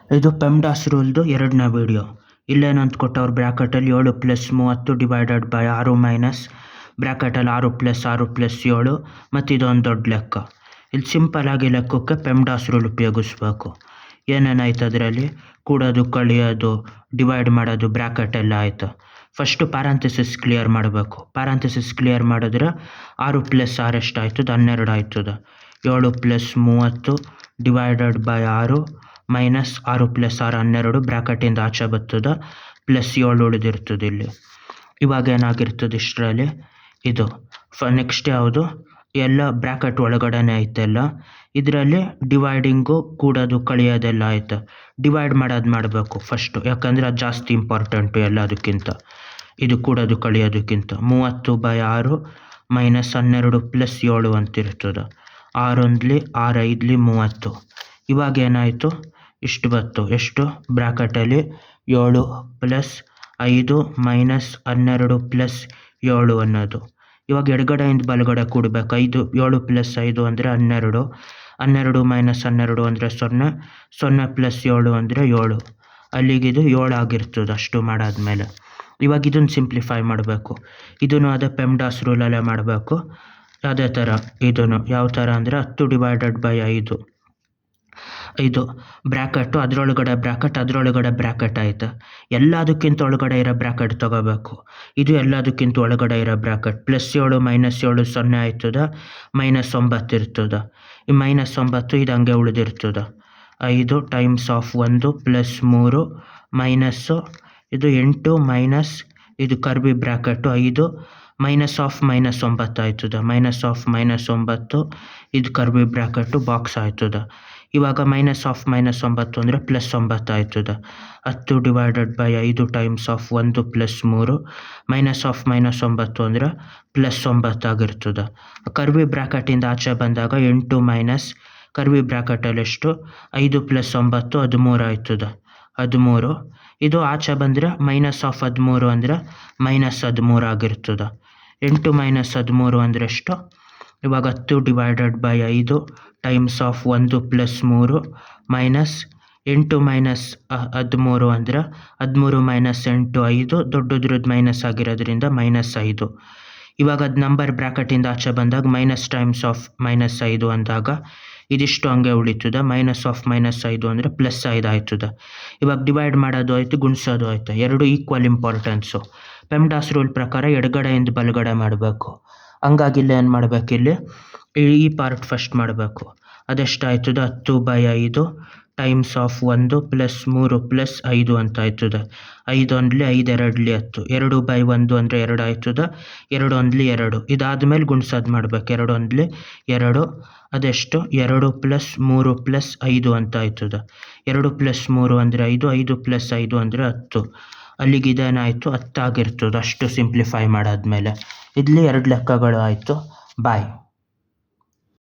ಇದು ಪೆಮ್ಡಾಸ್ ರೂಲ್ದು 2ನೇ ವೀಡಿಯೋ. ಇಲ್ಲೇನಂತ ಕೊಟ್ಟವ್ರು ಬ್ರ್ಯಾಕೆಟಲ್ಲಿ 7 + 30 ಡಿವೈಡೆಡ್ ಬೈ 6 ಮೈನಸ್ ಬ್ರ್ಯಾಕೆಟಲ್ಲಿ 6 + 6 + 7 ಮತ್ತು ಇದೊಂದು ದೊಡ್ಡ ಲೆಕ್ಕ. ಇಲ್ಲಿ ಸಿಂಪಲಾಗಿ ಲೆಕ್ಕಕ್ಕೆ ಪೆಮ್ಡಾಸ್ ರೂಲ್ ಉಪಯೋಗಿಸ್ಬೇಕು. ಏನೇನಾಯ್ತು ಅದರಲ್ಲಿ ಕೂಡೋದು ಕಳಿಯೋದು ಡಿವೈಡ್ ಮಾಡೋದು ಬ್ರ್ಯಾಕೆಟೆಲ್ಲ ಆಯಿತು. ಫಸ್ಟು ಪ್ಯಾರಂಥೆಸಿಸ್ ಕ್ಲಿಯರ್ ಮಾಡಬೇಕು. ಪ್ಯಾರಂಥೆಸಿಸ್ ಕ್ಲಿಯರ್ ಮಾಡಿದ್ರೆ 6 + 6 ಎಷ್ಟಾಯ್ತದ 12 ಆಯ್ತದ. 7 + 30 ಡಿವೈಡೆಡ್ ಬೈ 6 ಮೈನಸ್ 6 + 6 12 ಬ್ರ್ಯಾಕೆಟಿಂದ ಆಚೆ ಬರ್ತದೆ +7 ಉಳಿದಿರ್ತದೆ ಇಲ್ಲಿ. ಇವಾಗ ಏನಾಗಿರ್ತದೆ ಇಷ್ಟರಲ್ಲಿ ಇದು ನೆಕ್ಸ್ಟ್ ಯಾವುದು ಎಲ್ಲ ಬ್ರ್ಯಾಕೆಟ್ ಒಳಗಡೆನೇ ಐತೆಲ್ಲ. ಇದರಲ್ಲಿ ಡಿವೈಡಿಂಗು ಕೂಡೋದು ಕಳಿಯೋದೆಲ್ಲ ಆಯ್ತು. ಡಿವೈಡ್ ಮಾಡೋದು ಮಾಡಬೇಕು ಫಸ್ಟು, ಯಾಕಂದರೆ ಅದು ಜಾಸ್ತಿ ಇಂಪಾರ್ಟೆಂಟು ಎಲ್ಲದಕ್ಕಿಂತ, ಇದು ಕೂಡೋದು ಕಳಿಯೋದಕ್ಕಿಂತ. 30/6 ಮೈನಸ್ 12 + 7 ಅಂತಿರ್ತದೆ. 6 1 6 5 30. ಇವಾಗ ಏನಾಯಿತು ಇಷ್ಟು ಬತ್ತು. ಎಷ್ಟು ಬ್ರ್ಯಾಕೆಟಲ್ಲಿ 7 + 5 ಮೈನಸ್ 12 + 7 ಅನ್ನೋದು. ಇವಾಗ ಎಡಗಡೆಯಿಂದ ಬಲಗಡೆ ಕೂಡಬೇಕು. 7 + 5 ಅಂದರೆ 12, 12 ಮೈನಸ್ 12 ಅಂದರೆ 0, 0 + 7 ಅಂದರೆ 7. ಅಲ್ಲಿಗಿದು 7 ಆಗಿರ್ತದೆ ಅಷ್ಟು ಮಾಡಾದ್ಮೇಲೆ. ಇವಾಗ ಇದನ್ನು ಸಿಂಪ್ಲಿಫೈ ಮಾಡಬೇಕು. ಇದನ್ನು ಅದೇ ಪೆಮ್ಡಾಸ್ ರೂಲಲ್ಲೇ ಮಾಡಬೇಕು. ಅದೇ ಥರ ಇದನ್ನು ಯಾವ ಥರ ಅಂದರೆ 10 ಡಿವೈಡೆಡ್ ಬೈ 5 ಇದು ಬ್ರ್ಯಾಕೆಟು ಅದರೊಳಗಡೆ ಬ್ರ್ಯಾಕೆಟ್ ಆಯಿತು. ಎಲ್ಲದಕ್ಕಿಂತ ಒಳಗಡೆ ಇರೋ ಬ್ರ್ಯಾಕೆಟ್ ತೊಗೋಬೇಕು. ಇದು ಎಲ್ಲದಕ್ಕಿಂತ ಒಳಗಡೆ ಇರೋ ಬ್ರ್ಯಾಕೆಟ್. +7 -7 0 ಆಯ್ತದ, -9 ಇರ್ತದೆ. ಈ -9 ಇದು ಹಂಗೆ ಉಳಿದಿರ್ತದೆ. 5 × 1 + 3 ಮೈನಸ್ಸು ಇದು 8 ಮೈನಸ್ ಇದು ಕರ್ವಿ ಬ್ರ್ಯಾಕೆಟು 5 -9 ಆಯ್ತದ. -9 ಇದು ಕರ್ವಿ ಬ್ರ್ಯಾಕೆಟು ಬಾಕ್ಸ್ ಆಯ್ತದ. ಇವಾಗ -9 ಅಂದರೆ +9 ಆಯ್ತದ. 10 ಡಿವೈಡೆಡ್ ಬೈ 5 × 1 + 3 -9 ಅಂದರೆ +9 ಆಗಿರ್ತದೆ. ಕರ್ವಿ ಬ್ರ್ಯಾಕೆಟಿಂದ ಆಚೆ ಬಂದಾಗ 8 ಮೈನಸ್ ಕರ್ವಿ ಬ್ರ್ಯಾಕೆಟಲ್ಲಿ ಎಷ್ಟು 5 + 9 13 ಆಯ್ತದೆ. 13 ಇದು ಆಚೆ ಬಂದರೆ -13 ಅಂದರೆ -13 ಆಗಿರ್ತದೆ. 8 - 13 ಅಂದರೆ ಎಷ್ಟು ಇವಾಗ 10 ಡಿವೈಡೆಡ್ ಬೈ 5 × 1 + 3 ಮೈನಸ್ 8 - 13 ಅಂದರೆ 13 - 8 5 ದೊಡ್ಡದ್ರದ್ದು ಮೈನಸ್ ಆಗಿರೋದ್ರಿಂದ -5. ಇವಾಗ ಅದು ನಂಬರ್ ಬ್ರ್ಯಾಕೆಟಿಂದ ಆಚೆ ಬಂದಾಗ -5 ಅಂದಾಗ ಇದಿಷ್ಟು ಹಂಗೆ ಉಳಿತದೆ. -5 ಅಂದರೆ +5 ಆಯ್ತದೆ. ಇವಾಗ ಡಿವೈಡ್ ಮಾಡೋದು ಆಯಿತು, ಗುಣಿಸೋದು ಆಯಿತು. ಎರಡು ಈಕ್ವಲ್ ಇಂಪಾರ್ಟೆನ್ಸು. ಪೆಮ್ಡಾಸ್ ರೂಲ್ ಪ್ರಕಾರ ಎಡಗಡೆಯಿಂದ ಬಲಗಡೆ ಮಾಡಬೇಕು. ಹಂಗಾಗಿ ಇಲ್ಲಿ ಏನು ಮಾಡಬೇಕು, ಇಲ್ಲಿ ಈ ಪಾರ್ಟ್ ಫಸ್ಟ್ ಮಾಡಬೇಕು. ಅದೆಷ್ಟಾಯ್ತದೆ 10/5 × 1 + 3 + 5 ಅಂತ ಆಯ್ತದೆ. 5 1 5 2 10. 2/1 ಅಂದರೆ 2 ಆಯ್ತದೆ. 2 1 2. ಇದಾದಮೇಲೆ ಗುಣಿಸೋದು ಮಾಡಬೇಕು. 2 1 2 ಅದೆಷ್ಟು 2 + 3 + 5 ಅಂತ ಆಯ್ತದೆ. 2 + 3 ಅಂದರೆ 5, 5 + 5 ಅಂದರೆ 10. ಅಲ್ಲಿಗೆ ಇದೇನಾಯಿತು 10 ಆಗಿರ್ತದೆ ಅಷ್ಟು ಸಿಂಪ್ಲಿಫೈ ಮಾಡಾದ್ಮೇಲೆ. ಇಲ್ಲಿ 2 ಲೆಕ್ಕಗಳು ಆಯಿತು. ಬಾಯ್.